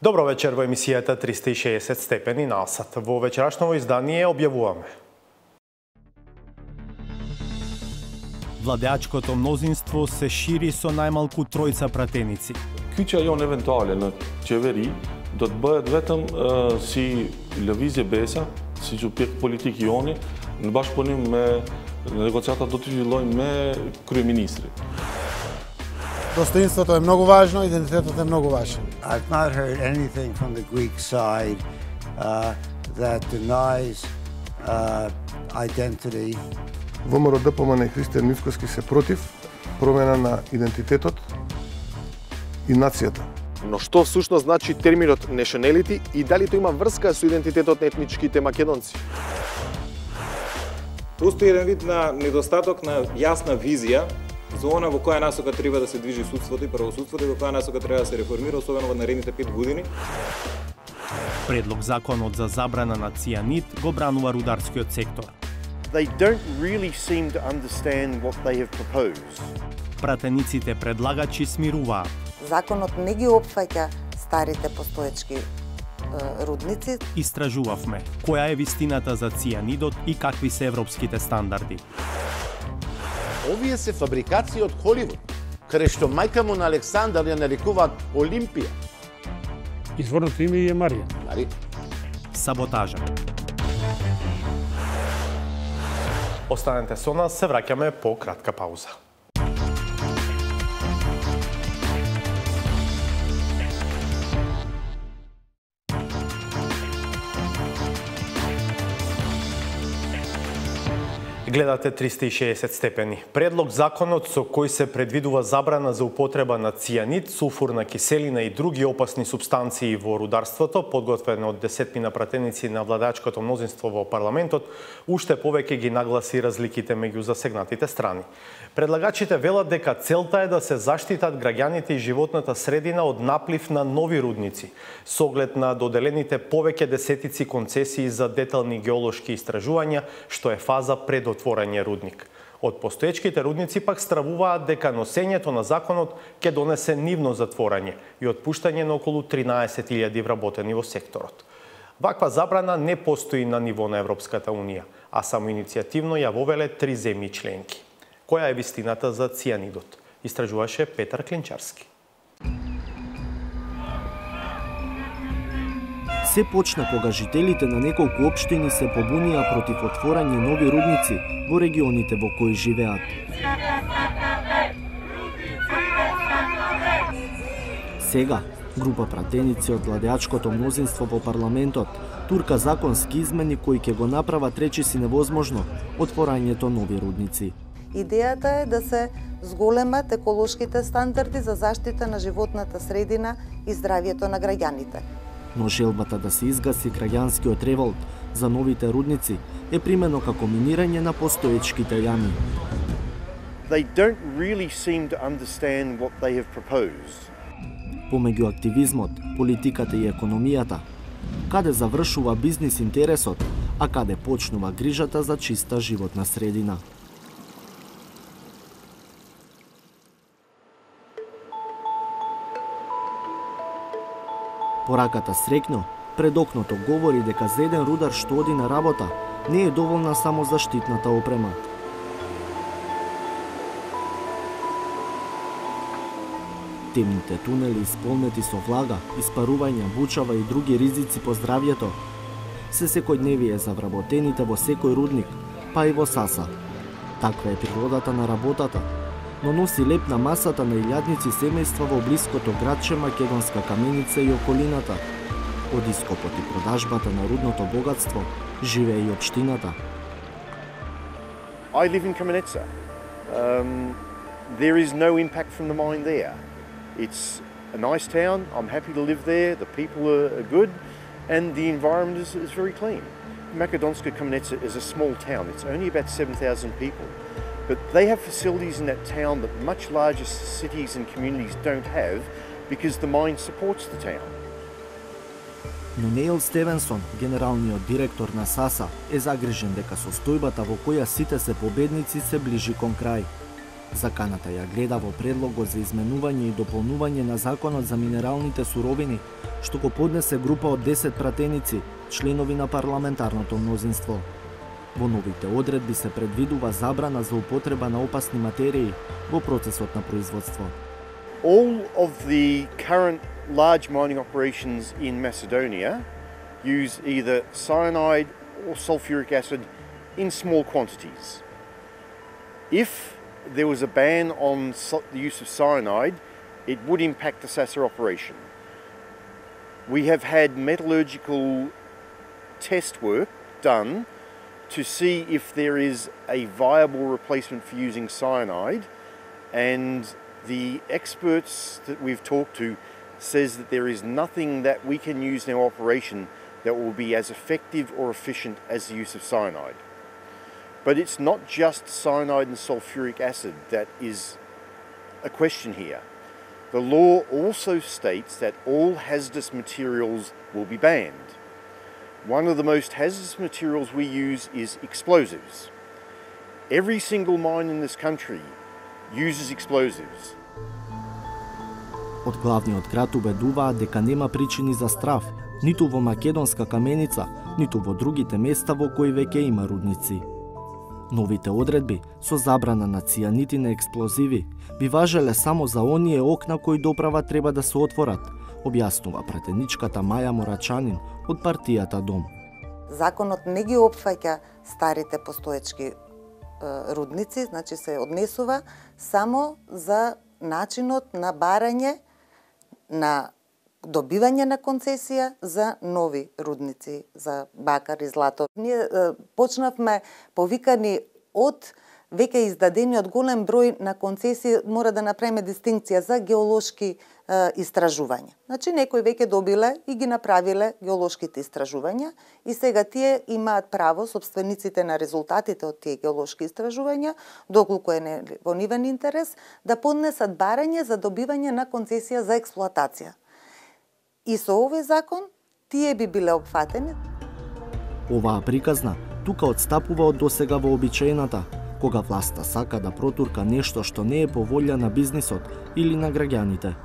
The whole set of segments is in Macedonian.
Добро вечер во емисијата 360 степени на Асат. Во вечерашново издание објавуваме. Владеачкото мнозинство се шири со најмалку тројца пратеници. Ky që ajo eventuale në qeveri do të bëhet vetëm si lëvizje besa, si subjekt politik i joni, në bashkëpunim me negociatat do të fillojnë me kryeministrin. Достоинството е многу важно, идентитетот е многу важен. I've not heard anything from the Greek side that denies identity. ВМРО ДПМН и Христијан Мицкоски се против промена на идентитетот и нацијата. Но што всушност значи терминот nationality и дали тоа има врска со идентитетот на етничките македонци? Постои еден вид на недостаток на јасна визија за она во која насока треба да се движи судството и правосудството и во која насока треба да се реформира, особено во наредните 5 години. Предлог законот за забрана на цијанид го бранува рударскиот сектор. They don't really seem to understand what they have proposed. Пратениците предлагачи смируваат. Законот не ги опфаќа старите постоечки рудници. Истражувавме која е вистината за цијанидот и какви се европските стандарди. Овие се фабрикации од Холивуд, каде што мајка му на Александар ја нарекуваат Олимпија. Изворното име е Марија. Нали? Саботажа. Останете со нас, се враќаме по кратка пауза. Гледате 360 степени. Предлог законот со кој се предвидува забрана за употреба на цијанид, сулфурна киселина и други опасни супстанции во рударството, подготвен од десетмина пратеници на владеачкото мнозинство во парламентот, уште повеќе ги нагласи разликите меѓу засегнатите страни. Предлагачите велат дека целта е да се заштитат граѓаните и животната средина од наплив на нови рудници, со оглед на доделените повеќе десетици концесии за детални геолошки истражувања, што е фаза пред отворање рудник. Од постоечките рудници пак стравуваат дека носењето на законот ќе донесе нивно затворање и отпуштање на околу 13.000 вработени во секторот. Ваква забрана не постои на ниво на Европската Унија, а само иницијативно ја вовеле 3 земји членки. Која е вистината за цијанидот? Истражуваше Петар Клинчарски. Се почна кога жителите на неколку општини се побунија против отворање нови рудници во регионите во кои живеат. Сега, група пратеници од владеачкото мнозинство во парламентот турка законски измени кои ќе го направат речиси невозможно отворањето нови рудници. Идејата е да се зголемат еколошките стандарди за заштита на животната средина и здравјето на граѓаните. Но желбата да се изгаси граѓанскиот револт за новите рудници е примено како минирање на постоечките јами. They don't really seem to understand what they have proposed. Помеѓу активизмот, политиката и економијата, каде завршува бизнис интересот, а каде почнува грижата за чиста животна средина. Пораката срекно, пред окното говори дека за еден рудар што оди на работа не е доволна само заштитната опрема. Темните тунели исполнети со влага, испарувања, бучава и други ризици по здравјето се секојдневие за вработените во секој рудник, па и во Саса. Таква е природата на работата, но носи леп на масата на илјадници семејства во блиското градче Македонска Каменица и околината. Од ископот и продажбата на рудното богатство живее и општината. I live in Kameneca. There is no impact from the mine there. It's a nice town. I'm happy to live there. The people are good, and the environment is very clean. Makedonska Kameneca is a small town. It's only about 7,000 people. But they have facilities in that town that much larger cities and communities don't have because the mine supports the town. Но Неил Стевенсон, генералниот директор на САСА, е загрижен дека состојбата во која сите се победници се ближи кон крај. Заканата ја гледа во предлогот за изменување и дополнување на Законот за минералните суровини, што го поднесе група од 10 пратеници, членови на парламентарното мнозинство. Во новите одредби се предвидува забрана за употреба на опасни материи во процесот на производство. All of the current large mining operations in Macedonia use either cyanide or sulfuric acid in small quantities. If there was a ban on the use of cyanide, it would impact the Sasa operation. We have had metallurgical test work done to see if there is a viable replacement for using cyanide, and the experts that we've talked to says that there is nothing that we can use in our operation that will be as effective or efficient as the use of cyanide. But it's not just cyanide and sulfuric acid that is a question here. The law also states that all hazardous materials will be banned. One of the most hazardous materials we use is explosives. Every single mine in this country uses explosives. Од главниот град убедуваат дека нема причини за страв, ниту во Македонска каменица, ниту во другите места во кои веќе има рудници. Новите одредби со забрана на цијанид и на експлозиви би важеле само за оние окна кои доправа треба да се отворат, објаснува пратеничката Маја Морачанин од партијата Дом. Законот не ги опфаќа старите постоечки рудници, значи се однесува само за начинот на барање, на добивање на концесија за нови рудници, за бакар и злато. Ние почнавме повикани од веќе издадениот голем број на концесии, мора да направиме дистинкција за геолошки истражувања. Значи некои веќе добиле и ги направиле геолошките истражувања и сега тие имаат право, собствениците на резултатите од тие геолошки истражувања, доколку е во нивен интерес, да поднесат барање за добивање на концесија за експлоатација. И со овој закон тие би биле опфатени. Оваа приказна тука отстапува од досега вообичаената, кога власта сака да протурка нешто што не е по волја на бизнисот или на граѓаните.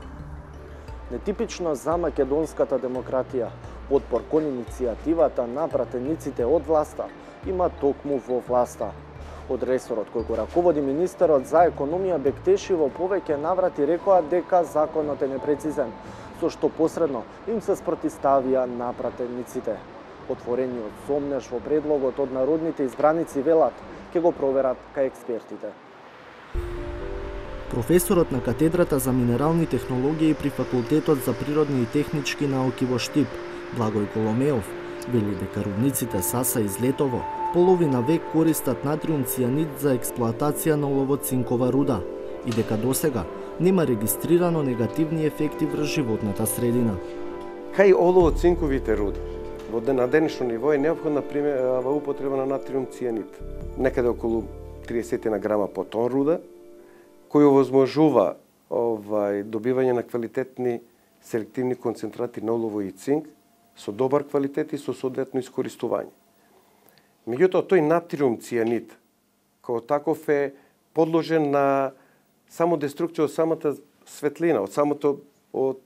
Нетипично за македонската демократија, отпор кон иницијативата на пратениците од власта има токму во власта. Од ресорот кој го раководи министерот за економија Бектеши во повеќе наврати рекоа дека законот е непрецизен, со што посредно им се спротиставија на пратениците. Отворениот сомнеш во предлогот од народните избраници велат ќе го проверат кај експертите. Професорот на катедрата за минерални технологии при Факултетот за природни и технички науки во Штип, Благој Коломеов, вели дека рудниците Саса и Злетово половина век користат натриум цијанид за експлоатација на олово-цинкова руда и дека досега нема регистрирано негативни ефекти врз животната средина. Кај олово-цинковите руди на денешно ниво е неопходна употреба на натриум цијанид, некаде околу 30 на грама по тон руда, кој овозможува добивање на квалитетни селективни концентрати на олово и цинк со добар квалитет и со соодветно искористување. Меѓутоа, тој натриум цијанид како таков е подложен на само деструкција од самата светлина, од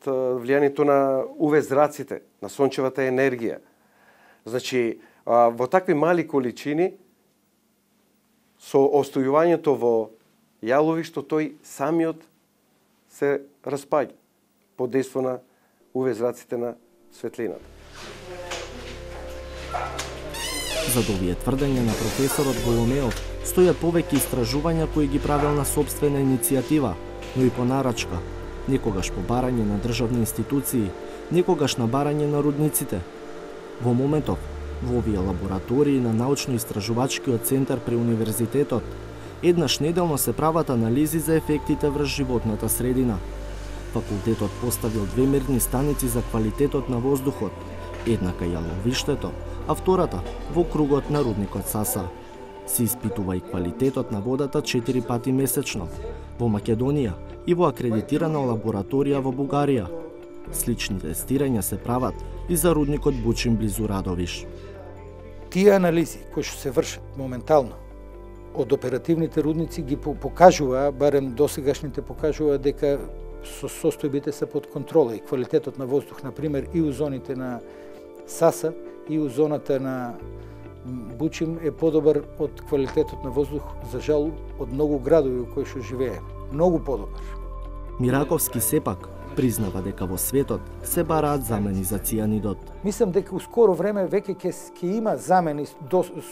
влијанието на УВ зраците, на сончевата енергија. Значи, во такви мали количини, со остојувањето во јаловишто, тој самиот се распаѓа под дејство на УВ зраците на светлината. Зад овие тврдења на професорот Голомеов стојат повеќе истражувања кои ги правел на собствена иницијатива, но и по нарачка, некогаш по барање на државни институции, некогаш на барање на рудниците. Во моментов, во овие лаборатории на научно-истражувачкиот центар при универзитетот, еднаш неделно се прават анализи за ефектите врз животната средина. Факултетот поставил 2 мерни станици за квалитетот на воздухот, една кај јаловиштето, а втората во кругот на рудникот Саса. Се испитува и квалитетот на водата 4 пати месечно, во Македонија и во акредитирана лабораторија во Бугарија. Слични тестирања се прават и за рудникот Бучин близу Радовиш. Тие анализи кои што се вршат моментално од оперативните рудници ги покажува, барем досегашните покажува дека состојбите се под контрола и квалитетот на воздух, например, и у зоните на Саса и у зоната на Бучим е подобар од квалитетот на воздух, за жал, од многу градови во кои што живееме. Многу подобар. Мираковски сепак признава дека во светот се бараат замени за цијанидот. Мислам дека у скоро време веќе ќе има замени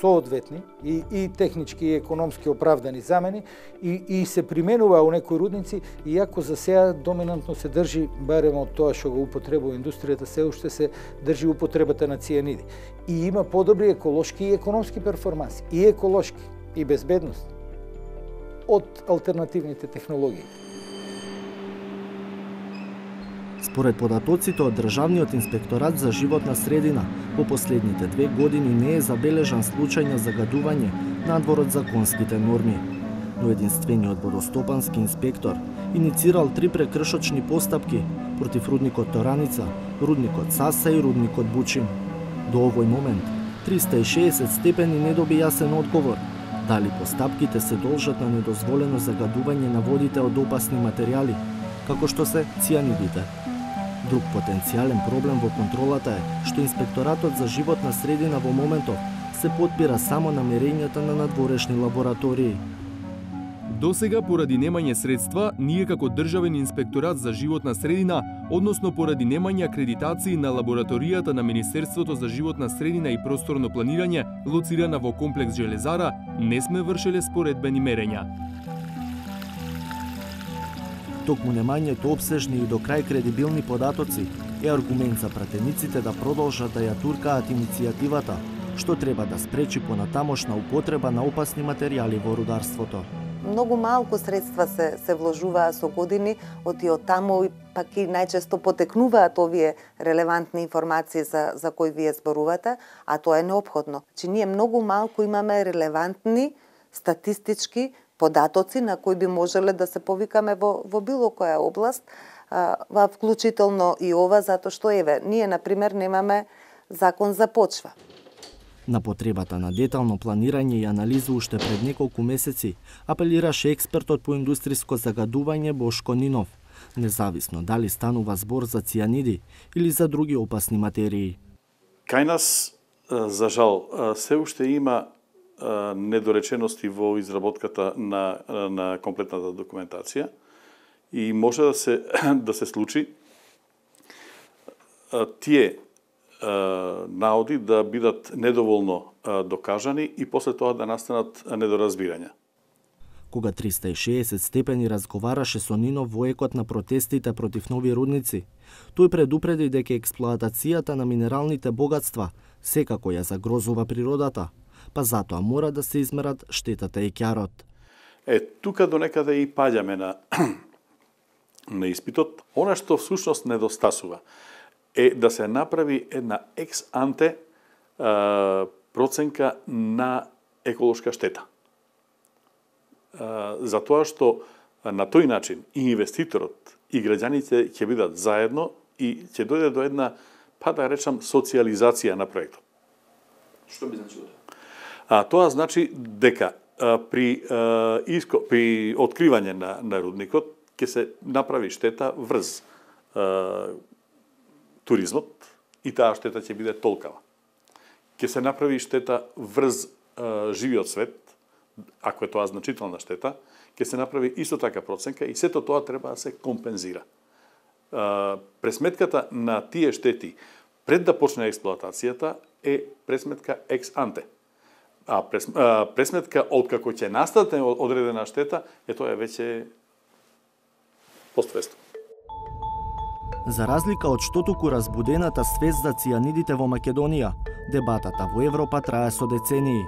соодветни и технички и економски оправдани замени и се применува у некои рудници, иако за сега доминантно се држи, барем од тоа што го употребува индустријата, се уште се држи употребата на цијаниди. И има подобри еколошки и економски перформанси, и еколошки, и безбедност од алтернативните технологии. Според податоците од Државниот инспекторат за животна средина, по последните 2 години не е забележан случај на загадување надвор од законските норми. Но единствениот водостопански инспектор иницирал 3 прекршочни постапки против рудникот Тораница, рудникот Саса и рудникот Бучим. До овој момент 360 степени не доби јасен одговор дали постапките се должат на недозволено загадување на водите од опасни материјали, како што се цијанидите. Друг потенцијален проблем во контролата е што Инспекторатот за животна средина во моментов се подпира само на мерењата на надворешни лаборатории. Досега, поради немање средства, ние како Државен инспекторат за животна средина, односно поради немање акредитации на лабораторијата на Министерството за животна средина и просторно планирање, лоцирана во комплекс Железара, не сме вршеле споредбени мерења. Токму немањето обсежни и до крај кредибилни податоци е аргумент за пратениците да продолжат да ја туркаат иницијативата, што треба да спречи понатамошна употреба на опасни материјали во рударството. Многу малку средства се вложуваа со години, од таму пак и најчесто потекнуваат овие релевантни информации за кои вие зборувате, а тоа е неопходно. Че ние многу малку имаме релевантни статистички податоци на кои би можеле да се повикаме во било која област, вклучително и ова, затоа што ние, например, немаме закон за почва. На потребата на детално планирање и анализа уште пред неколку месеци апелираше експертот по индустријско загадување Бошко Нинов, независно дали станува збор за цијаниди или за други опасни материи. Кај нас, за жал, се уште има недоречености во изработката на комплетната документација и може да се случи тие наоди да бидат недоволно докажани и после тоа да настанат недоразбирања. Кога 360 степени разговараше со Нинов во екот на протестите против нови рудници, тој предупреди дека експлоатацијата на минералните богатства секако ја загрозува природата, па затоа мора да се измерат штетата и ќарот. Тука до некаде и паѓаме на испитот. Она што всушност недостасува е да се направи една екс-анте проценка на еколошка штета. Затоа што на тој начин и инвеститорот и граѓаните ќе бидат заедно и ќе дојде до една, па да речам, социализација на проектот. Што би значило? Тоа значи дека при откривање на рудникот ќе се направи штета врз туризмот и таа штета ќе биде толкава. Ќе се направи штета врз живиот свет, ако е тоа значителна штета, ќе се направи исто така проценка и сето тоа треба да се компензира. Пресметката на тие штети пред да почне експлоатацијата е пресметка екс анте. А пресметка откако ќе настане одредена штета, тоа е веќе поствестно. За разлика од штотуку разбудената свест за цијанидите во Македонија, дебатата во Европа трае со децении.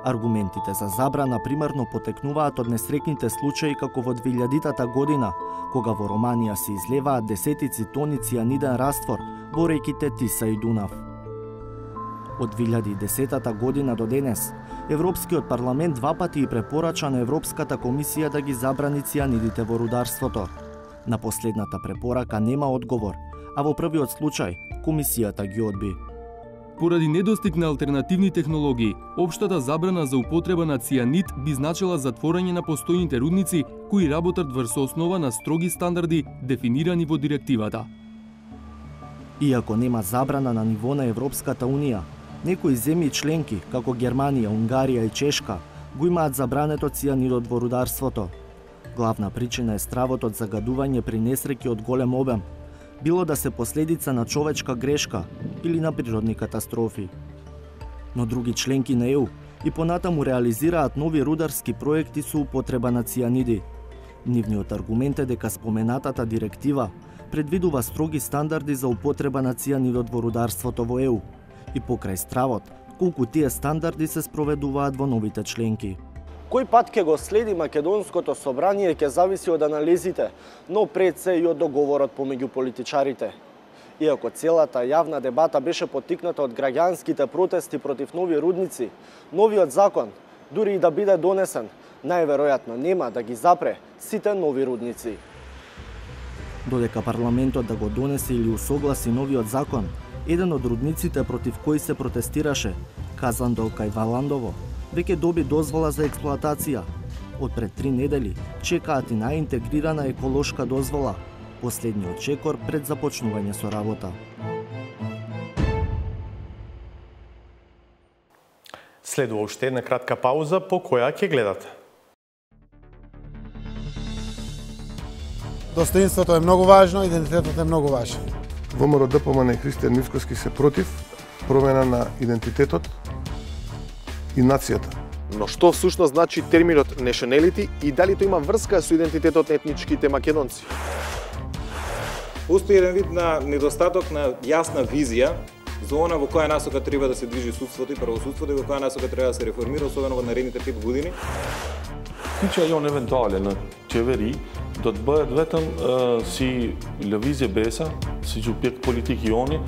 Аргументите за забрана примерно потекнуваат од несрекните случаи како во 2000-та година, кога во Романија се излеваат десетици тони цијаниден раствор во реките Тиса и Дунав. Од 2010 година до денес, Европскиот парламент 2 пати и препорача на Европската комисија да ги забрани цијанидите во рударството. На последната препорака нема одговор, а во првиот случај комисијата ги одби. Поради недостиг на алтернативни технологии, општата забрана за употреба на цијанид би значила затворање на постојните рудници кои работат врз основа на строги стандарди дефинирани во директивата. Иако нема забрана на ниво на Европската Унија, некои земји членки, како Германија, Унгарија и Чешка, го имаат забрането цијанидот во рударството. Главна причина е стравот од загадување при несреќи од голем обем, било да се последица на човечка грешка или на природни катастрофи. Но други членки на ЕУ и понатаму реализираат нови рударски проекти со употреба на цијаниди. Нивниот аргумент е дека споменатата директива предвидува строги стандарди за употреба на цијанидот во рударството во ЕУ и покрај стравот, колку тие стандарди се спроведуваат во новите членки. Кој пат ќе го следи Македонското собрание ќе зависи од анализите, но пред се и од договорот помеѓу политичарите. Иако целата јавна дебата беше поттикната од граѓанските протести против нови рудници, новиот закон, дури и да биде донесен, најверојатно нема да ги запре сите нови рудници. Додека парламентот да го донесе или усогласи новиот закон, еден од рудниците против кои се протестираше, Казандол кај Валандово, веќе доби дозвола за експлоатација. Од пред 3 недели чекаат и најинтегрирана еколошка дозвола, последниот чекор пред започнување со работа. Следува уште една кратка пауза по која ќе гледате. Достоинството е многу важно, идентитетот е многу важен. ВМРО ДПМН и Христијан Мицкоски се против промена на идентитетот и нацијата. Но што всушност значи терминот nationality и дали тоа има врска со идентитетот на етничките македонци? Постои еден вид на недостаток на јасна визија за она во која насока треба да се движи судството и правосудството и во која насока треба да се реформира, особено во наредните 5 години. Случај он евентуален чевери да бъдат ветам си левизија беса, си џупек политики они,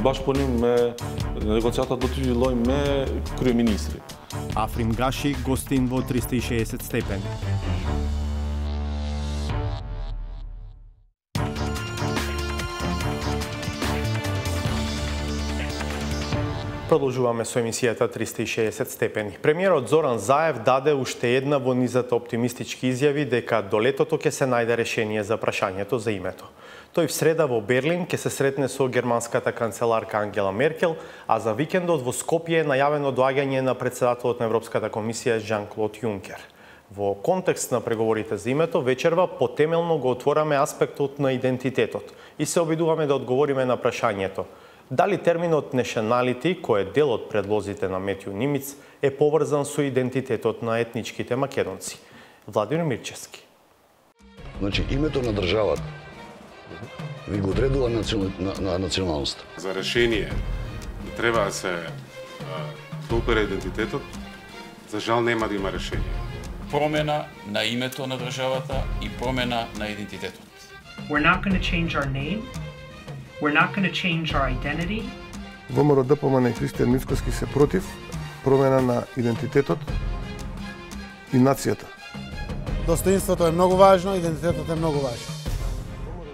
баш по ним негоцијата дотижи лој ме крој министри. Африм Гаши, гостин во 360 степени. Продолжуваме со емисијата 360 степени. Премиерот Зоран Заев даде уште една во низата оптимистички изјави дека до летото ќе се најде решение за прашањето за името. Тој в среда во Берлин ќе се сретне со германската канцеларка Ангела Меркел, а за викендот во Скопје е најавено доаѓање на претседателот на Европската комисија Жан-Клод Јункер. Во контекст на преговорите за името, вечерва потемелно го отвораме аспектот на идентитетот и се обидуваме да одговориме на прашањето дали терминот nationality, кој е дел од предлозите на Метју Нимиц, е поврзан со идентитетот на етничките македонци. Владимир Мирчевски. Значи, името на државата ви го одредува националноста. За решение треба да се допера идентитетот, за жал нема да има решение. Промена на името на државата и промена на идентитетот. We're not going to change our name. We're not going to change our identity. ВМРО ДПМН и Христијан Мицкоски се против промена на идентитетот и нацијата. Достоинството е многу важно, идентитетот е многу важен.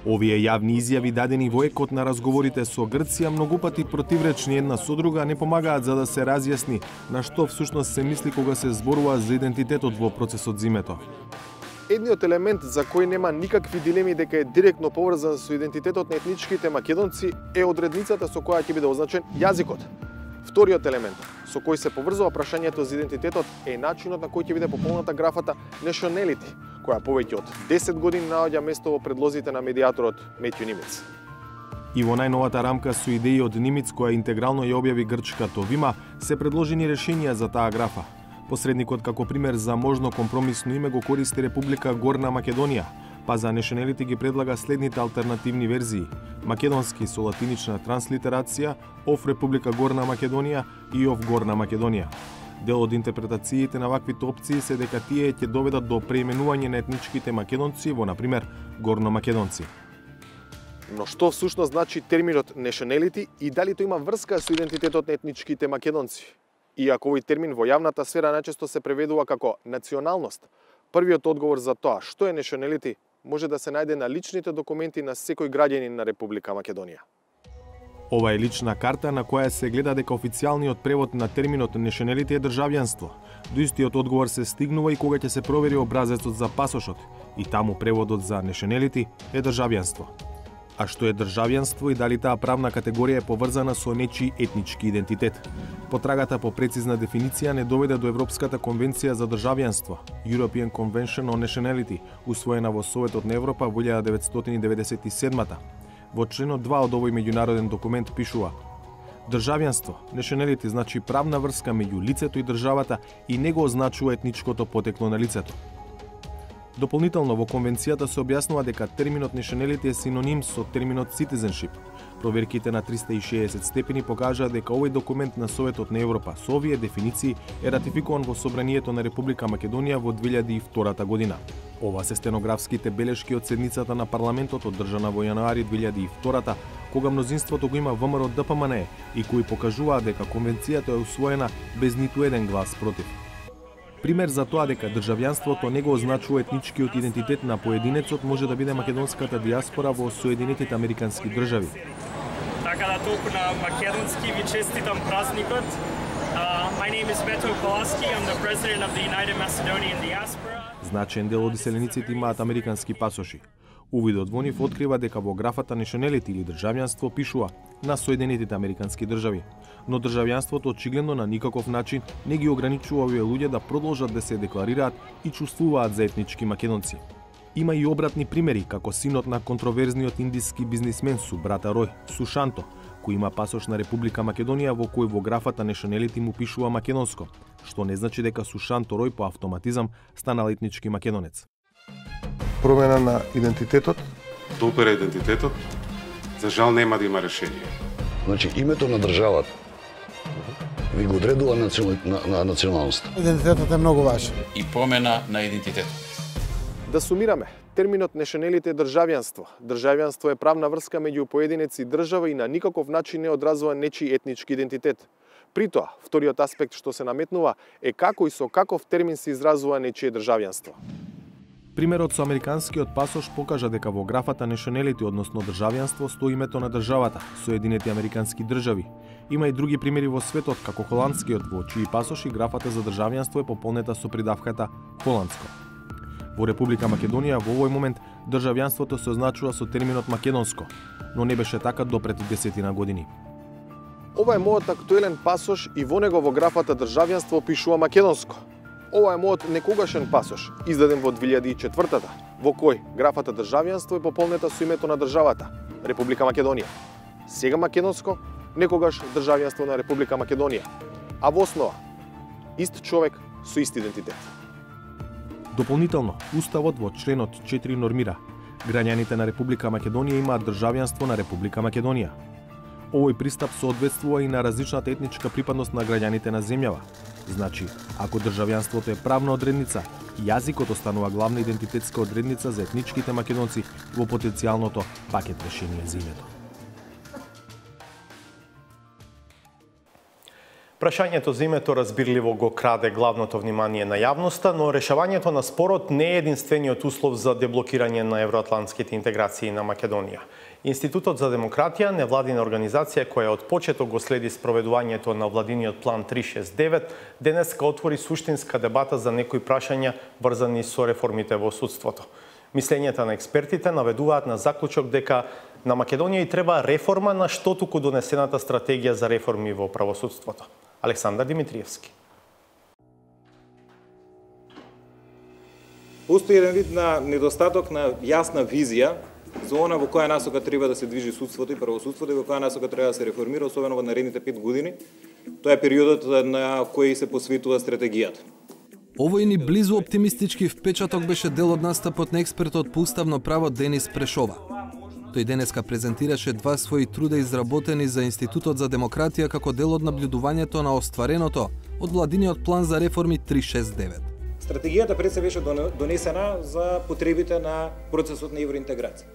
Овие јавни изјави дадени во екот на разговорите со Грција многу пати противречни една со друга не помагаат за да се разјасни на што всушност се мисли кога се зборува за идентитетот во процесот за името. Едниот елемент за кој нема никакви дилеми дека е директно поврзан со идентитетот на етничките македонци е одредницата со која ќе биде означен јазикот. Вториот елемент со кој се поврзува прашањето за идентитетот е начинот на кој ќе биде пополната графата nationality, која повеќе од 10 години наоѓа место во предлозите на медијаторот Метју Нимиц. И во најновата рамка со идеи од Нимиц која интегрално ја објави грчка Товима, се предложени решенија за таа графа. Посредникот како пример за можно компромисно име го користи Република Горна Македонија, па за nationality ги предлага следните алтернативни верзии: македонски со латинична транслитерација, ов Република Горна Македонија и ов Горна Македонија. Дел од интерпретациите на ваквите опции се дека тие ќе доведат до преименување на етничките македонци во, например, горномакедонци. Но што всушност значи терминот nationality и дали тоа има врска со идентитетот на етничките македонци? Иако овој термин во јавната сфера најчесто се преведува како националност, првиот одговор за тоа што е nationality може да се најде на личните документи на секој граѓанин на Република Македонија. Ова е лична карта на која се гледа дека официјалниот превод на терминот nationality е државјанство. До истиот одговор се стигнува и кога ќе се провери образецот за пасошот, и таму преводот за nationality е државјанство. А што е државјанство и дали таа правна категорија е поврзана со нечи етнички идентитет? Потрагата по прецизна дефиниција не доведе до Европската конвенција за државјанство, European Convention on Nationality, усвоена во Советот на Европа во 1997-та. Во членот 2 од овој меѓународен документ пишува: државјанство, nationality, значи правна врска меѓу лицето и државата и не го означува етничкото потекло на лицето. Дополнително во конвенцијата се објаснува дека терминот nationality е синоним со терминот citizenship. Проверките на 360 степени покажаа дека овој документ на Советот на Европа со овие дефиниции е ратификуван во Собранието на Република Македонија во 2002 година. Ова се стенографските белешки од седницата на парламентот одржана во јануари 2002, кога мнозинството го има ВМРО ДПМНЕ и кои покажуваат дека конвенцијата е усвоена без ниту еден глас против. Пример за тоа дека државјанството не го означува етничкиот идентитет на поединецот може да биде македонската диаспора во Соединетите Американски држави. Така да толку на македонски ви честитам празникот. My name is Beto Polaski. I'm the president of the United Macedonian Diaspora. Значен дел од иселениците имаат американски пасоши. Увидот во нив открива дека во графата nationality или државјанство пишува на Соединетите Американски држави, но државјанството очигледно на никаков начин не ги ограничува овие луѓе да продолжат да се декларираат и чувствуваат за етнички македонци. Има и обратни примери, како синот на контроверзниот индиски бизнисмен Субрата Рој, Сушанто, кој има пасош на Република Македонија во кој во графата nationality му пишува македонско, што не значи дека Сушанто Рој по автоматизам станал етнички македонец. Промена на идентитетот. Да упера идентитетот, за жал нема да има решение. Значи, името на државата ви го одредува националноста. Идентитетот е многу важен. И промена на идентитетот. Да сумираме, терминот nationality е државјанство. Државјанство е правна врска меѓу поединец и држава и на никаков начин не одразува нечи етнички идентитет. При тоа, вториот аспект што се наметнува е како и со каков термин се изразува нечие државјанство. Примерот со американскиот пасош покажа дека во графата nationality, односно државјанство, стои името на државата, Соединети Американски држави. Има и други примери во светот, како холандскиот, во чии пасоши графата за државјанство е пополнета со придавката холандско. Во Република Македонија во овој момент државјанството се означува со терминот македонско, но не беше така до пред 10 години. Ова е мојот актуелен пасош и во него во графата државјанство пишува македонско. Ова е мојот некогашен пасош, издаден во 2004-та, во кој графата државјанство е пополнета со името на државата, Република Македонија. Сега македонско, некогаш државјанство на Република Македонија. А во основа, ист човек со ист идентитет. Дополнително, Уставот во членот 4 нормира: граѓаните на Република Македонија имаат државјанство на Република Македонија. Овој пристап соодветствува и на различната етничка припадност на граѓаните на земјава. Значи, ако државјанството е правна одредница, јазикот останува главна идентитетска одредница за етничките македонци во потенцијалното пакет решение за името. Прашањето за името разбирливо го краде главното внимание на јавноста, но решавањето на спорот не е единствениот услов за деблокирање на евроатлантските интеграции на Македонија. Институтот за демократија, невладина организација која од почеток го следи спроведувањето на владиниот план 369, денеска отвори суштинска дебата за некои прашања врзани со реформите во судството. Мислењата на експертите наведуваат на заклучок дека на Македонија и треба реформа на што туку донесената стратегија за реформи во правосудството. Александар Димитриевски. Постои еден вид на недостаток на јасна визија за она во која насока треба да се движи судството и правосудството и во која насока треба да се реформира, особено во наредните 5 години. Тоа е периодот на кој се посветува стратегијата. Овој ни близу оптимистички впечаток беше дел од настапот на експертот по уставно право Денис Прешова. Тој денеска презентираше два своји труда изработени за Институтот за демократија како дел од наблюдувањето на оствареното од владиниот план за реформи 369. Стратегијата пред се беше донесена за потребите на процесот на евроинтеграција,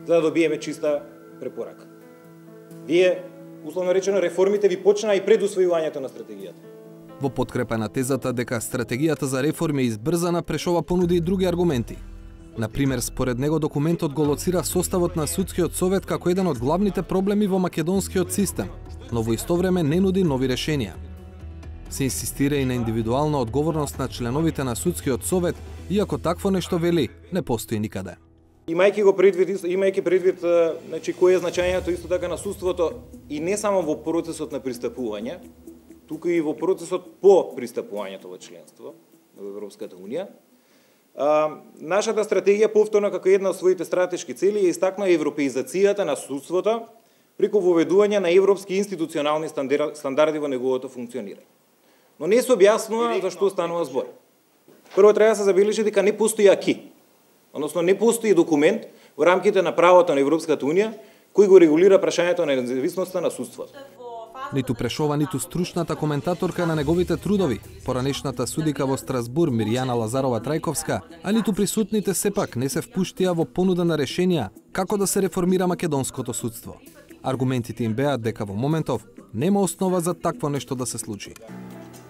за да добиеме чиста препорака. Вие, условно речено, реформите ви почнаа и пред усвојувањето на стратегијата. Во подкрепа на тезата дека стратегијата за реформи е избрзана, Прешова понуди и други аргументи. Например, според него документот го лоцира составот на судскиот совет како еден од главните проблеми во македонскиот систем, но во исто време не нуди нови решенија. Се инсистира и на индивидуална одговорност на членовите на судскиот совет, иако такво нешто вели не постои никаде. Имајќи предвид значи кое е значењето исто така на судството и не само во процесот на пристапување, туку и во процесот по пристапувањето во членство во Европската унија. Нашата стратегија повторно како една од своите стратешки цели е истакна европеизацијата на судството преку воведување на европски институционални стандарди во неговото функционирање. Но не се објаснува за што станува збор. Прво треба да се забележи дека не постои аки, односно не постои документ во рамките на правото на Европската унија кој го регулира прашањето на независноста на судството. Ниту Прешова, ниту стручната коментаторка на неговите трудови, поранешната судика во Страсбур Мирјана Лазарова-Трајковска, а ниту присутните сепак не се впуштија во понуда на решенија како да се реформира македонското судство. Аргументите им беа дека во моментов нема основа за такво нешто да се случи.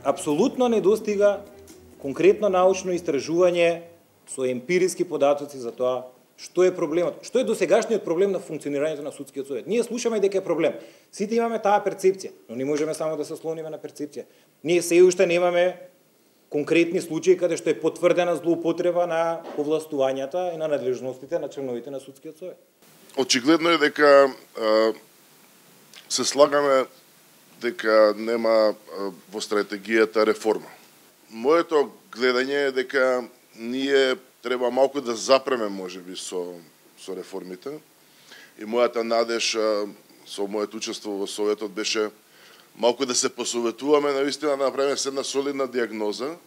Апсолутно недостига конкретно научно истражување со емпириски податоци за тоа што е проблемот, што е досегашниот проблем на функционирањето на судскиот совет. Ние слушаме дека е проблем. Сите имаме таа перцепција, но не можеме само да се слониме на перцепција. Ние се уште немаме конкретни случаи каде што е потврдена злоупотреба на повластувањата и на надлежностите на членовите на судскиот совет. Очигледно е дека се слагаме дека нема во стратегијата реформа. Моето гледање е дека ние треба малку да запреме можеби со реформите и мојата надеж со моето учество во советот беше малку да се посоветуваме навистина да направиме една солидна диагноза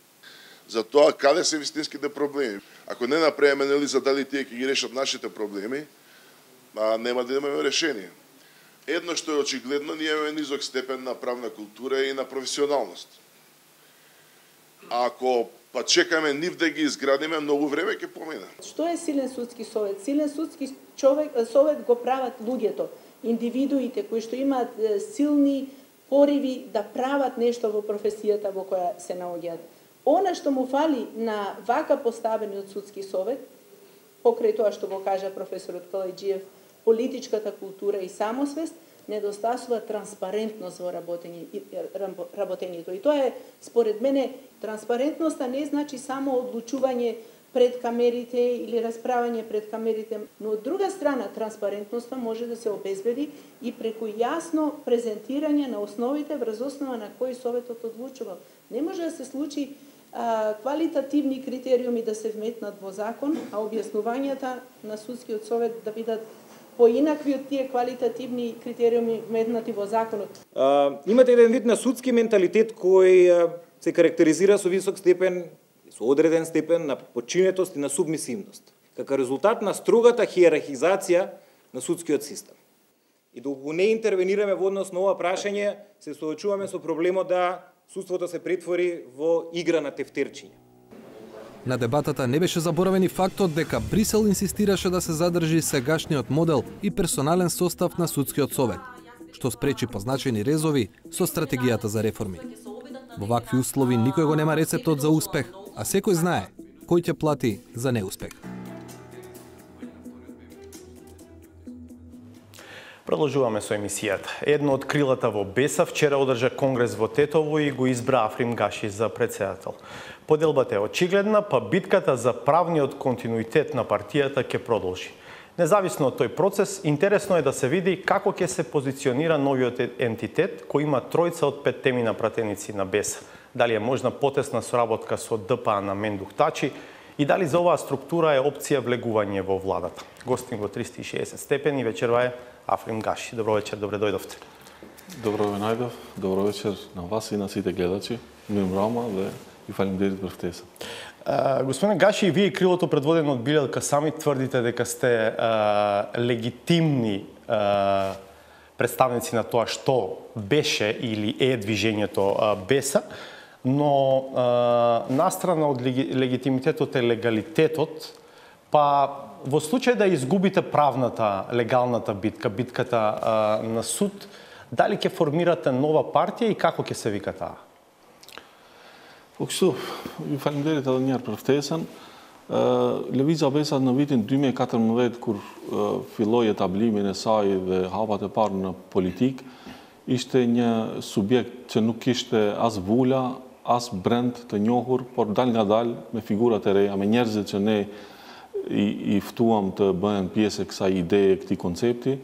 за тоа каде се вистинските проблеми. Ако не направиме анализа дали тие ќе ги решат нашите проблеми, нема да имаме решение. Едно што е очигледно, ние имаме низок степен на правна култура и на професионалност. Ако па чекаме нив да ги изградиме, многу време ќе помине. Што е силен судски совет? Силен судски совет го прават луѓето, индивидуите кои што имаат силни пориви да прават нешто во професијата во која се наоѓаат. Она што му фали на вака поставениот судски совет, покрај тоа што го кажа професорот Калајџиев, политичката култура и самосвест, недостасува транспарентност во работењето. И тоа е, според мене, транспарентноста не значи само одлучување пред камерите или расправање пред камерите, но од друга страна транспарентноста може да се обезбеди и преку јасно презентирање на основите врз основа на кои советот одлучува. Не може да се случи квалитативни критериуми да се вметнат во закон, а објаснувањата на судскиот совет да бидат поинакви од тие квалитативни критериуми вметнати во законот. Имате еден вид на судски менталитет кој се карактеризира со висок степен, со одреден степен на подчинетост и на субмисивност, како резултат на строгата хиерархизација на судскиот систем. И доколку не интервенираме во однос на ова прашање, се соочуваме со проблемот да судството се претвори во игра на тефтерчиња. На дебатата не беше заборавен и фактот дека Брисел инсистираше да се задржи сегашниот модел и персонален состав на судскиот совет, што спречи позначени резови со стратегијата за реформи. Во вакви услови никој го нема рецептот за успех, а секој знае кој ќе плати за неуспех. Продолжуваме со емисијата. Едно од крилата во БЕСА вчера одржа конгрес во Тетово и го избра Африм Гаши за претседател. Поделбата е очигледна, па битката за правниот континуитет на партијата ќе продолжи. Независно од тој процес, интересно е да се види како ќе се позиционира новиот ентитет кој има тројца од 5 темина пратеници на БЕСА. Дали е можна потесна соработка со ДПА на Мендух Тачи и дали за оваа структура е опција влегување во владата. Гостин во 360 степени вечерва е Африм Гаши. Добро вечер, добре дојдовте. Добро ве најдов, добро вечер на вас и на сите гледачи. Мирам Рама, и фалимдерит Брефтеса. Господине Гаши, вие и крилото предводено од Билелка сами тврдите дека сте легитимни представници на тоа што беше или е движењето БЕСА, но настрана од легитимитетот е легалитетот, па во случај да изгубите правната, легалната битка, битката на суд, дали ќе формирате нова партија и како ќе се вика таа? Кога и фалимдерите да njërë për ftesën, Lëvizja Besa në vitin 2014, kur filloi etablimin e saj dhe hapat e parë në politik, ishte një subjekt që nuk kishte as vula, as brend të njohur, por dal nga dal me figurat e reja, me njerëzit që ne i ftuam të bëhen pjesë e kësaj ideje, këtij koncepti.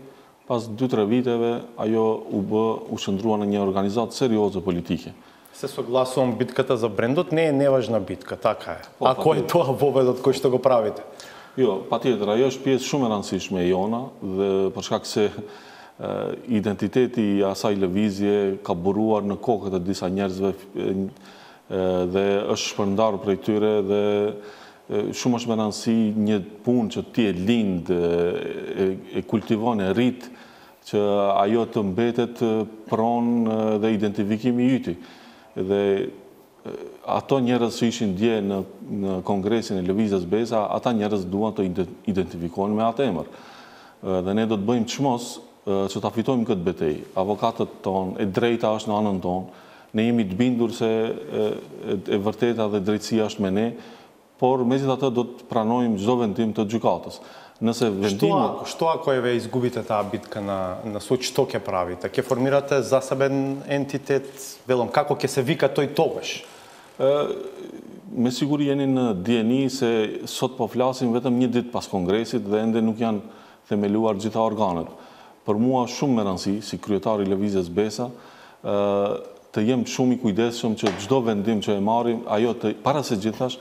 Pas 2-3 viteve, ajo u shndrua në një organizatë serioze politike. Се согласувам, битката за брендот не е неважна битка, така е. Ако е тоа воведот кој што го правите. Jo, patjetër, ajo është pjesë shumë e rëndësishme e jona dhe për shkak se identiteti i asaj lëvizje ka buruar në kokët e disa njerëzve dhe është shpërndar prej tyre dhe shumë është me rëndësi një punë që ti e lind, e kultivon, e rrit, që ajo të mbetet pronë dhe identifikimi i yti. Dhe ato njerëz që ishin dje në kongresin e Lëvizjes Besa, ata njerëz duan të identifikohen me atë emër. Dhe ne do të bëjmë çmos që ta fitojmë këtë betejë. Avokatët tonë, e drejta është në anën tonë. Ne jemi të bindur se e vërteta dhe drejtësia është me ne, por megjithatë do të pranojmë çdo vendim të gjykatës. Nëse vendimi... Што ако ја изгубите таа битка на суд, што ќе правите? Ќе формирате засебен ентитет, велам, како ќе се вика тој тогаш? Me siguri jeni në dieni se sot po flasim vetëm një ditë pas kongresit dhe ende nuk janë themeluar gjitha organet. Për mua shumë me rëndësi, si kryetari i Lëvizjes Besa, të jem shumë i kujdesshëm që çdo vendim që e marrim, ajo të para se gjithash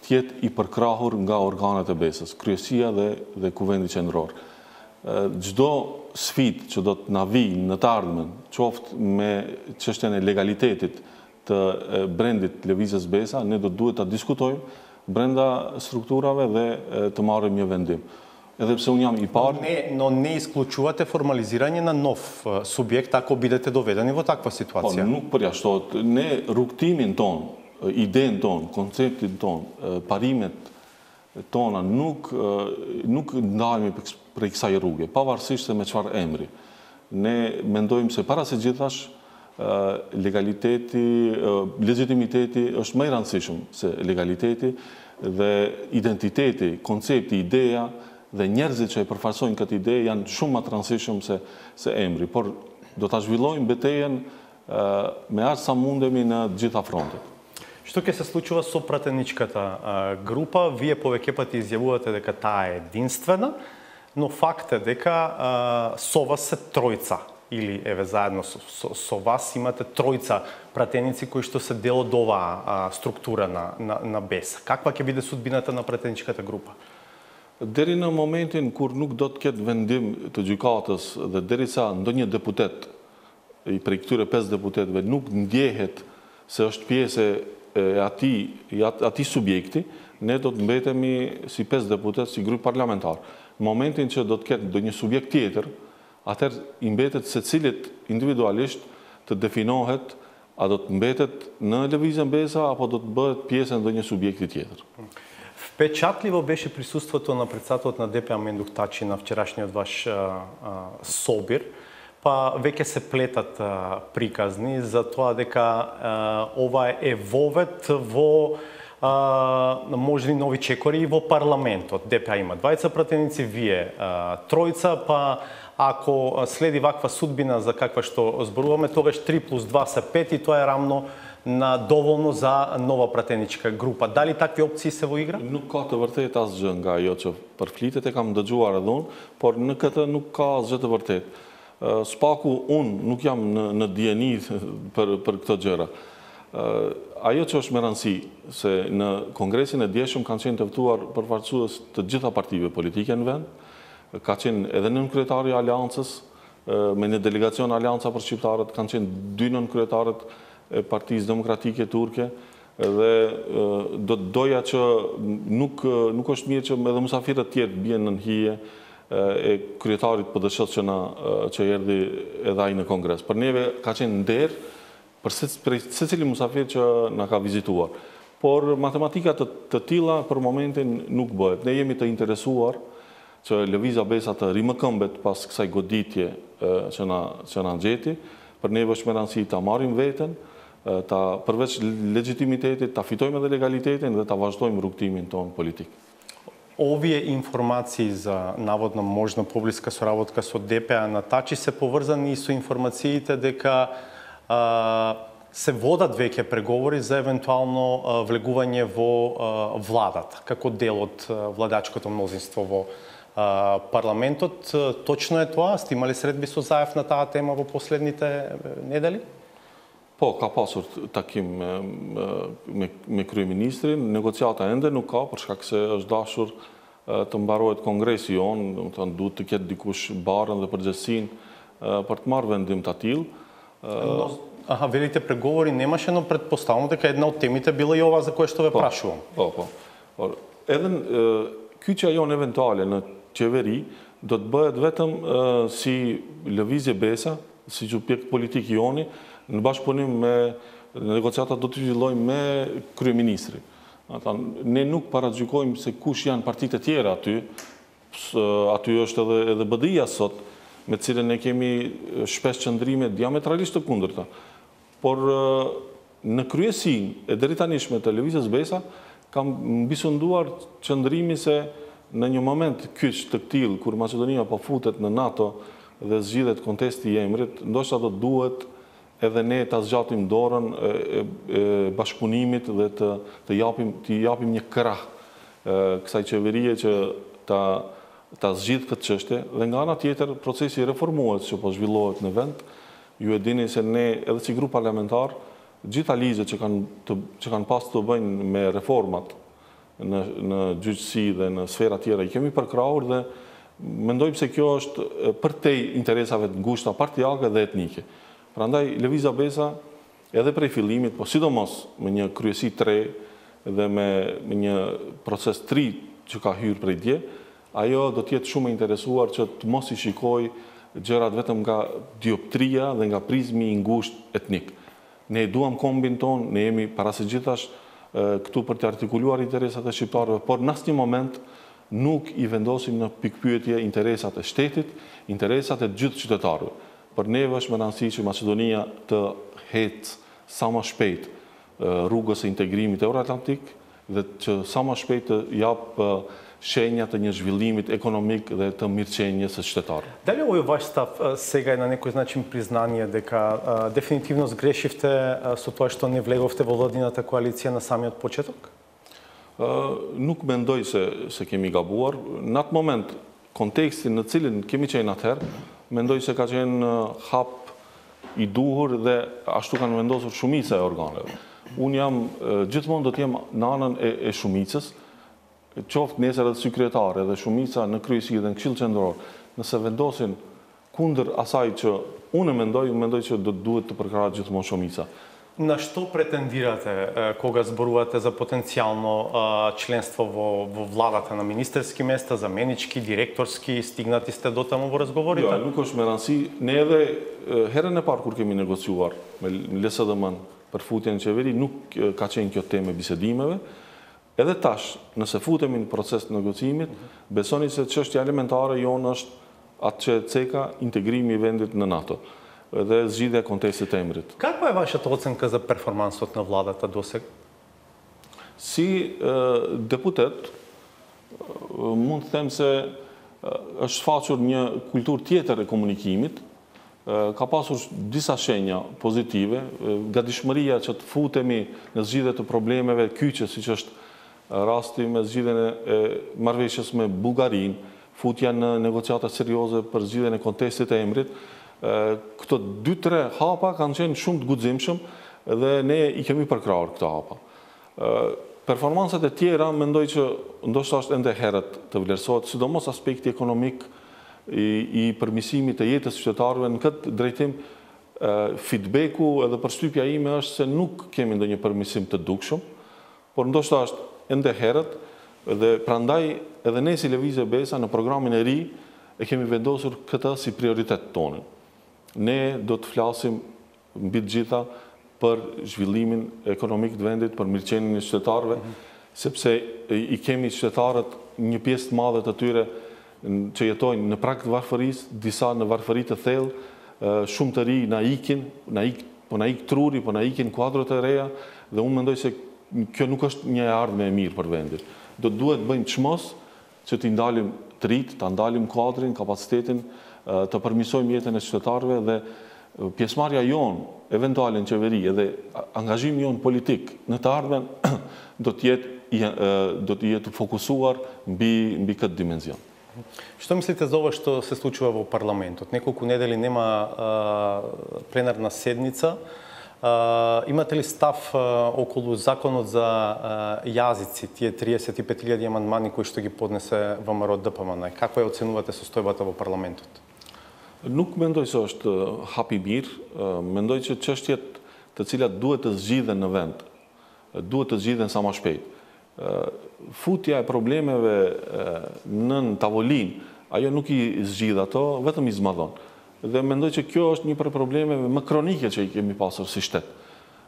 tjetë i përkrahur nga organet e Besës, kryesia dhe kuvendi qendror. Çdo sfidë që do të na vijë në të ardhmen, qoftë me çështjen e legalitetit të brendit Lëvizjes Besa, ne do duhet ta diskutojmë brenda strukturave dhe të marrim një vendim. Edhe pse unë jam i parë... Но не исклучувате формализирање на нов субјект ако бидете доведени во таква ситуација? Po, nuk përjashtohet. Ne rrugtimin ton, idenë ton, konceptin ton, parimet tona nuk ndahemi prej kësaj rruge, pavarësisht se me çfarë emri. Ne mendojmë se para se gjithash legaliteti, legitimiteti është më i rëndësishëm se legaliteti dhe identiteti, koncepti, ideja dhe njerëzit që e përfaqësojnë këtë ide janë shumë më të rëndësishëm se emri, por do ta zhvillojmë betejën me aq sa mundemi në të gjitha frontet. Што ќе се случува со пратеничката група? Вие повеќе пати изјавувате дека таа е единствена, но факт е дека со вас се тројца, или еве заедно со вас имате тројца пратеници кои што се дел од оваа структура на Беса. Каква ќе биде судбината на пратеничката група? Deri në momentin kur nuk do të ketë vendim të gjykatës dhe derisa ndonjë deputet i prej këtyre 5 deputetëve nuk ndjehet se është pjesë e atij subjekti, ne do të mbetemi si 5 deputet, si grup parlamentar. Në momentin që do të ketë ndonjë subjekt tjetër, atëherë i mbetet secilit individualisht të definohet a do të mbetet në Lëvizjen Besa apo do të bëhet pjesë e ndonjë subjekti tjetër. Впечатливо беше присуството на председателот на ДП Амендух Тачи на вчерашниот ваш собир, па веќе се плетат приказни за тоа дека ова е вовет во можни нови чекори и во парламентот. ДП има 20 пратеници, вие тројца, па ако следи ваква судбина за каква што зборуваме, тогаш 3 плюс 2 се 5 и тоа е рамно на доволно за нова пратеничка група. Дали такви опции се во игра? Nuk ka të vërtet asgjë nga ajo që përflitet, e kam dëgjuar edhe unë, por në këtë nuk ka asgjë të vërtet. Spaku unë nuk jam në dieni për këto gjëra. Ajo që është me rëndësi, se në kongresin e djeshëm kanë qenë të ftuar përfaqësues të gjitha partive politike në vend, ka qenë edhe nënkryetari i Aleancës, me një delegacion Aleanca për shqiptarët, kanë qenë 2 nënkryetaret e Partisë Demokratike Turke dhe do të doja që nuk është mirë që edhe musafirët tjerë bien në hije e kryetarit PDSH që erdhi edhe ai në kongres. Për neve ka qenë nder për secili musafir që na ka vizituar. Por matematika të tilla për momentin nuk bëhet. Ne jemi të interesuar që Lëvizja Besa të rimëkëmbet pas kësaj goditje që na nxeti. Për neve është me rëndësi ta marrim veten, përveç legitimitetit, ta fitojmë edhe legalitetin dhe ta vazhdojmë rrugtimin ton politik. Овие информации за наводно можна поблиска соработка со ДПА на Тачи се поврзани и со информациите дека се водат веќе преговори за евентуално влегување во владата, како дел од владачкото мнозинство во парламентот. Точно е тоа? Сте имали средби со Заев на таа тема во последните недели? Ka pasur takim me kryeministrin, negociata ende nuk ka, për shkak se është dashur të mbarohet kongresi jonë, do të thënë duhet të ketë dikush barën dhe përgjegjësinë për të marrë vendim të tillë. Велите преговори немаше, но предпоставам дека една од темите била и ова за кое што ве прашувам. Edhe kyçja jonë eventuale në qeveri do të bëhet vetëm si lëvizje besa, si çupjek politik joni, në bashkëpunim me negociatat do të zhvillojmë me kryeministrin. Ne nuk paragjykojmë se kush janë partitë e tjera aty. Aty është edhe BDI-ja sot, me cilën ne kemi shpesh qëndrime diametralisht të kundërta. Por në kryesinë e deritanishme të lëvizjes besa kam mbisunduar qëndrimi se në një moment kyç të tillë kur Maqedonia po futet në NATO dhe zgjidhet kontesti i emrit, ndoshta do duhet edhe ne ta zgjatim dorën e bashkëpunimit dhe të japim një krah kësaj qeverie që ta zgjidh këtë çështje, dhe nga ana tjetër procesi reformues që po zhvillohet në vend, ju e dini se ne edhe si grup parlamentar gjitha ligjet që kanë pas të bëjnë me reformat në gjyqësi dhe në sfera tjera i kemi përkrahur dhe mendojmë se kjo është përtej interesave të ngushta partiake dhe etnike. Prandaj lëvizja besa edhe prej fillimit, po sidomos me një kryesi tre dhe me një proces tri që ka hyrë prej dje, ajo do të jetë shumë e interesuar që të mos i shikoj gjërat vetëm nga dioptria dhe nga prizmi i ngushtë etnik. Ne duam kombin ton, ne jemi para së gjithash këtu për të artikuluar interesat e shqiptarëve, por në asnjë moment nuk i vendosim në pikpyetje interesat e shtetit, interesat e gjithë qytetarëve. Për neve është më rëndësi që Maqedonia të hetë sa më shpejt rrugës e integrimit euroatlantik dhe që sa më shpejt të japë shenja të një zhvillimit ekonomik dhe të mirëqenjes së qytetarëve. Дали овој ваш став сега е на некој начин признание дека дефинитивно сгрешивте со тоа што не влеговте во владината коалиција на самиот почеток? Nuk mendoj se kemi gabuar. Në atë moment, kontekstin në cilin kemi qenë atëherë, mendoj se ka qenë hap i duhur dhe ashtu kanë vendosur shumica e organeve. Unë jam gjithmonë do të jem në anën e shumicës, qoftë nesër edhe sekretare dhe shumica në kryesi dhe në Këshill Qendror, nëse vendosin kundër asaj që unë mendoj që do duhet të përkrahet gjithmonë shumica. На што претендирате кога зборувате за потенцијално членство во владата на министерски места, заменички, директорски, стигнати сте до таму во разговорите? Jo, nuk është me rëndësi. Ne edhe herën e parë kur kemi negociuar me LSDM-n për futjen në qeveri, nuk ka qenë kjo temë e bisedimeve. Edhe tash, nëse futemi në proces të negocimit, besoni se çështja elementare jonë është atë që ceka integrimi i vendit në NATO dhe zgjidhja e kontestit të emrit. Каква е вашата оценка за перформансот на владата досега? Si deputet, mund të them se është shfaqur një kulturë tjetër e komunikimit, ka pasur disa shenja pozitive, gatishmëria që të futemi në zgjidhje të problemeve kyçe, siç është rasti me zgjidhjen e marrëveshjes me Bullgarinë, futja në negociata serioze për zgjidhjen e kontestit të emrit. Këto 2-3 hapa kanë qenë shumë të guximshëm dhe ne i kemi përkrahur këto hapa. Performansat e tjera mendoj që ndoshta është ende herët të vlerësohet, sidomos aspekti ekonomik i përmirësimit të jetës së qytetarëve. Në këtë drejtim feedbacku edhe përshtypja ime është se nuk kemi ndonjë përmirësim të dukshëm, por ndoshta është ende herët dhe prandaj edhe ne si Lëvizje Besa në programin e ri e kemi vendosur këtë si prioritet tonë. Ne do të flasim mbi të gjitha për zhvillimin ekonomik të vendit, për mirëqenien e qytetarëve, sepse i kemi qytetarët një pjesë të madhe të tyre që jetojnë në prag të varfërisë, disa në varfëri të thellë, shumë të ri na ikin, po na ik truri, po na ikin kuadrot e reja, dhe unë mendoj se kjo nuk është një ardhmë e mirë për vendin. Do duhet bëjmë çmos që t'i ndalim trit, t'a ndalim kadrin, kapacitetin, të përmirësojmë jetën e qytetarëve dhe pjesëmarrja jonë, eventuale në qeveri edhe angazhimi jonë politik në të ardhmen do të jetë fokusuar mbi këtë dimenzion. Što mislite za ovo što se случува во парламентот? Неколку недели нема пленарна седница. Имате ли став околу законот за јазици, тие 35.000 амандмани кои што ги поднесе ВМРО ДПМН? Како ја оценувате состојбата во парламентот? Nuk mendoj se është hap i mirë, mendoj që çështjet të cilat duhet të zgjidhen në vend, duhet të zgjidhen sa më shpejt. Futja e problemeve nën tavolinë, ajo nuk i zgjidh ato, vetëm i zmadhon. Dhe mendoj që kjo është një prej problemeve më kronike që i kemi pasur si shtet.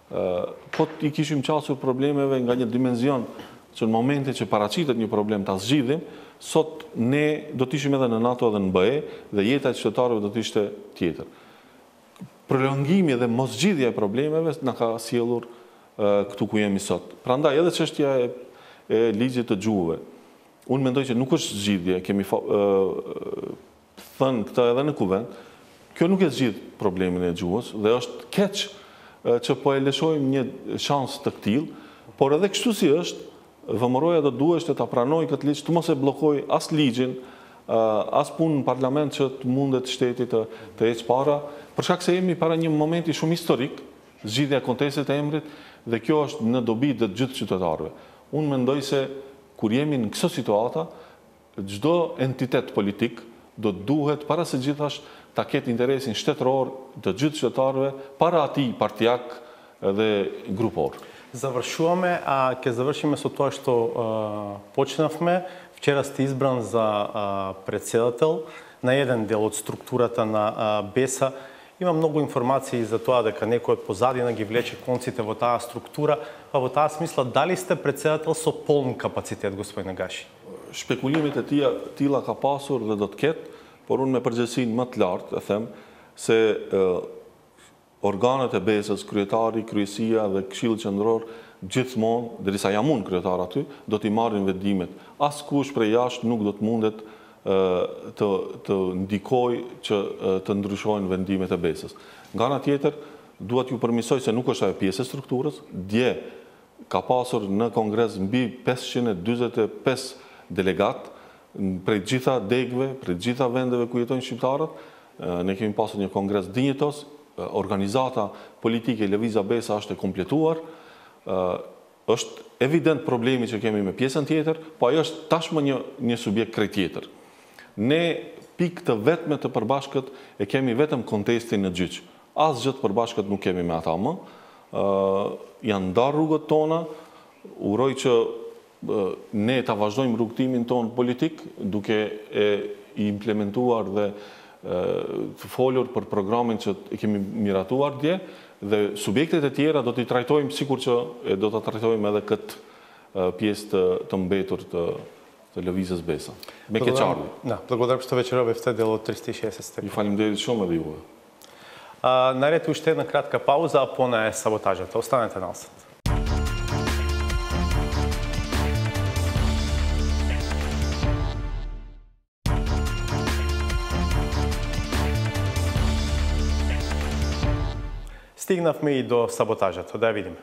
Po i kishim qasur problemeve nga një dimenzion që në momente që paraqitet një problem ta zgjidhim, sot ne do të ishim edhe në NATO dhe në BE dhe jeta e qytetarëve do të ishte tjetër. Prolongimi dhe moszgjidhja e problemeve na ka sjellur këtu ku jemi sot. Prandaj edhe çështja e ligjit të gjuhëve. Unë mendoj që nuk është zgjidhje, kemi thënë këtë edhe në kuvend. Kjo nuk e zgjidh problemin e gjuhës dhe është keq që po e lëshojmë një shans të tillë, por edhe kështu si është, VMRO-ja do duhet të pranoj këtë ligj, të mos e bllokoj as ligjin, as punën në parlament që të mundet shteti të ecë para, për shkak se jemi para një momenti shumë historik, zgjidhja e kontestit të emrit, dhe kjo është në dobi të gjithë qytetarëve. Unë mendoj se kur jemi në këso situata, çdo entitet politik do duhet para së gjithash ta ketë interesin shtetëror të gjithë qytetarëve para atij partijak dhe grupor. Завршуваме, а ќе завршиме со тоа што почнавме. Вчера сте избран за председател на еден дел од структурата на БЕСА. Има многу информации за тоа дека некој од позадина ги влече конците во таа структура, па во таа смисла дали сте председател со полн капацитет, господине Гаши? Shpekulimet e tilla ka pasur dhe do të ketë, por unë me përgjegjësinë më të lartë e them se organet e BES-ës, kryetari, kryesia dhe këshilli qendror gjithmonë, derisa jam unë kryetar aty, do t'i marrin vendimet. Askush prej jashtë nuk do të mundet të ndikoj që të ndryshojnë vendimet e BES-ës. Nga ana tjetër, dua t'ju përmirësoj se nuk është ajo pjesë e strukturës. Dje ka pasur në kongres mbi 545 delegat prej gjitha degëve, prej gjitha vendeve ku jetojnë shqiptarët. Ne kemi pasur një kongres dinjitos. Organizata politike Lëvizja BESA është e kompletuar. Është evident problemi që kemi me pjesën tjetër, po ajo është tashmë një subjekt krejt tjetër. Ne pikë të vetme të përbashkët e kemi vetëm kontestin në gjyq. Asgjë të përbashkët nuk kemi me ata më. Janë ndarë rrugët tona, uroj që ne ta vazhdojmë rrugtimin ton politik, duke e implementuar dhe të folur për programin që e kemi miratuar dje, dhe subjektet e tjera do t'i trajtojmë sikur që do t'a trajtojmë edhe këtë pjesë të mbetur të lëvizjes BESA. Me keqardhje. Благодарам што вечерова сте дел од 360 степени. Ju faleminderit shumë edhe juve. Наред уште една кратка пауза, а по-на е саботажата. Останете на нас. Стигнавме и до саботажата. Да ја видиме.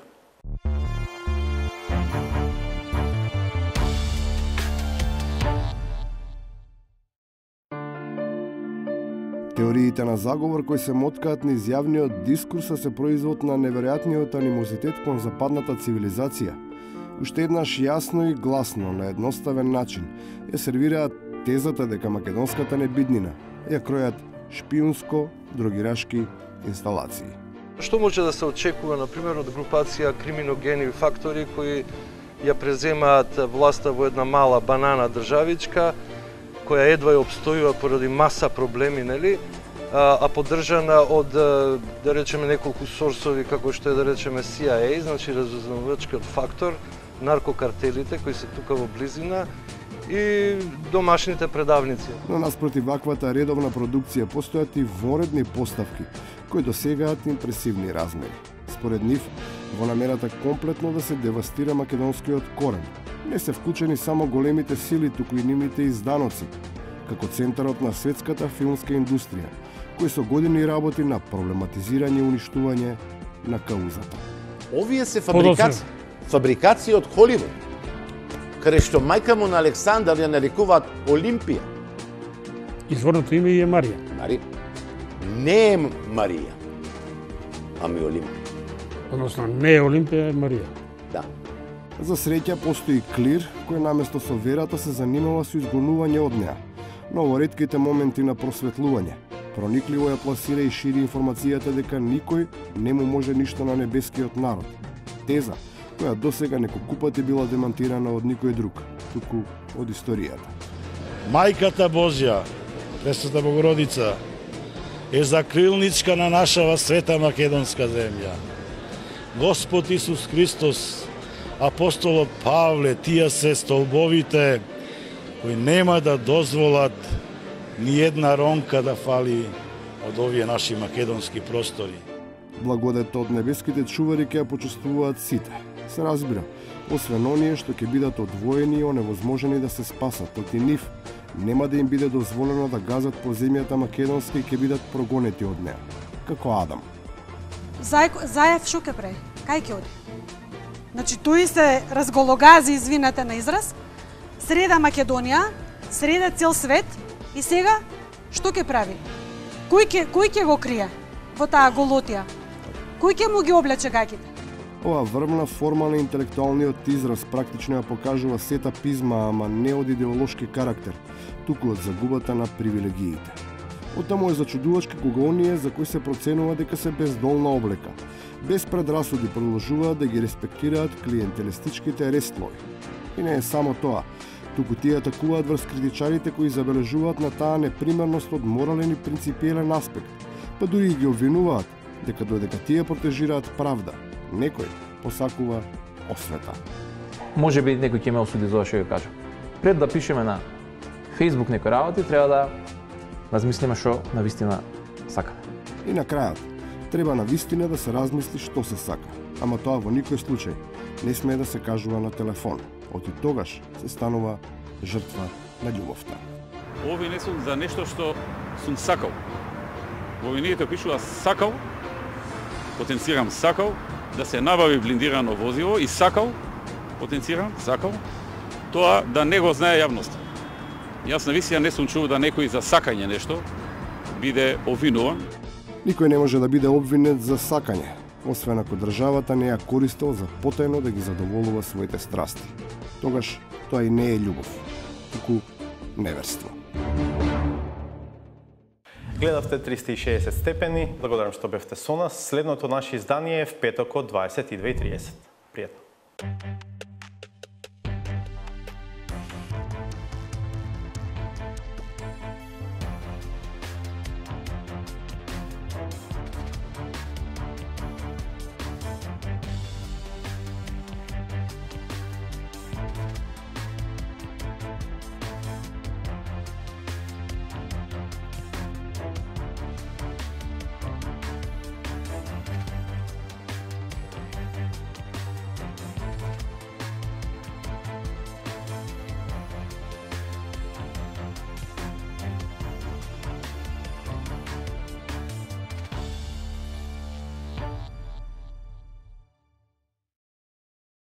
Теориите на заговор кои се моткаат низ јавниот дискурс се производ на неверојатниот анимозитет кон западната цивилизација. Уште еднаш јасно и гласно, на едноставен начин, ја сервираат тезата дека македонската небиднина ја кројат шпиунско другирашки инсталации. Што може да се очекува, например, од групација криминогени фактори кои ја преземаат власта во една мала банана државичка, која едва ја обстојува поради маса проблеми, нели? А поддржана од, да речеме, неколку сорсови, како што е, да речеме, CIA, значи разузнавачкиот фактор, наркокартелите кои се тука во близина и домашните предавници. Но наспроти ваквата редовна продукција постојат и воредни поставки кои досегаат импресивни размери. Според нив, во намерата комплетно да се девастира македонскиот корен, Не се вклучени само големите сили, туку и нивните изданоци, како центарот на светската филмска индустрија, кој со години работи на проблематизирање и уништување на каузата. Овие се фабрикации од Холивуд, каде што мајка му на Александар ја нарекуваат Олимпија. Изворното име е Марија. Не е Марија, ами Олимпија. Односно, не е Олимпија, е Марија. Да. За среќа постои клир, кој наместо со верата се занимава со изгонување од неа, но во ретките моменти на просветлување, проникливо ја пласира и шири информацијата дека никој не му може ништо на небескиот народ. Теза, која досега неколку пати била демантирана од никој друг, туку од историјата. Мајката Божја, Пресвета Богородица, е закрилничка на нашава света македонска земја. Господ Исус Христос, апостолот Павле, тие се столбовите кои нема да дозволат ни една ронка да фали од овие наши македонски простори. Благодата од небеските чувари ќе ја почувствуваат сите. Се разбира, освен оние што ќе бидат одвоени и оневозможени да се спасат, проти нив нема да им биде дозволено да газат по земјата македонска и ќе бидат прогонети од неа, како Адам. Заев шо ке прави? Кај ќе оди? Значи, тој се разгологази, извинете на израз, среда Македонија, среда цел свет и сега што ќе прави? Кој ќе го крие во таа голотија? Кој ќе му ги облече гаките? Ова врвна форма на интелектуалниот израз практично ја покажува сета пизма, ама не од идеолошки карактер, туку од загубата на привилегиите. Оттаму е зачудувачки кога оние за кои се проценува дека се бездолна облека, без предрасуди продолжуваат да ги респектираат клиентелистичките рестлови. И не е само тоа, туку тие атакуваат врз критичарите кои забележуваат на таа непримерност од морален и принципиелен аспект, па дури ги обвинуваат дека додека тие протежираат правда, некој посакува освета. Може би некој ќе ме осуди за ова што ќе кажа. Пред да пишеме на Facebook некои работи, треба да размислиме што навистина сакаме. И на крајот, треба навистина да се размисли што се сака, ама тоа во никој случај не смее да се кажува на телефон. Оти тогаш се станува жртва на љубовта. Ови не сум за нешто што сум сакал. Во винието пишува сакал, потенцирам сакал, да се набави блиндирано возило и сакал, потенцирам, сакал, тоа да не го знае јавноста. Јас навистина не сум чул да некој за сакање нешто биде обвинуван. Никој не може да биде обвинет за сакање, освен ако државата не ја користел за потајно да ги задоволува своите страсти. Тогаш тоа и не е љубов, туку неверство. Гледавте 360 степени, благодарам што бевте со нас. Следното наше издание е в петокот 22:30. Пријатно.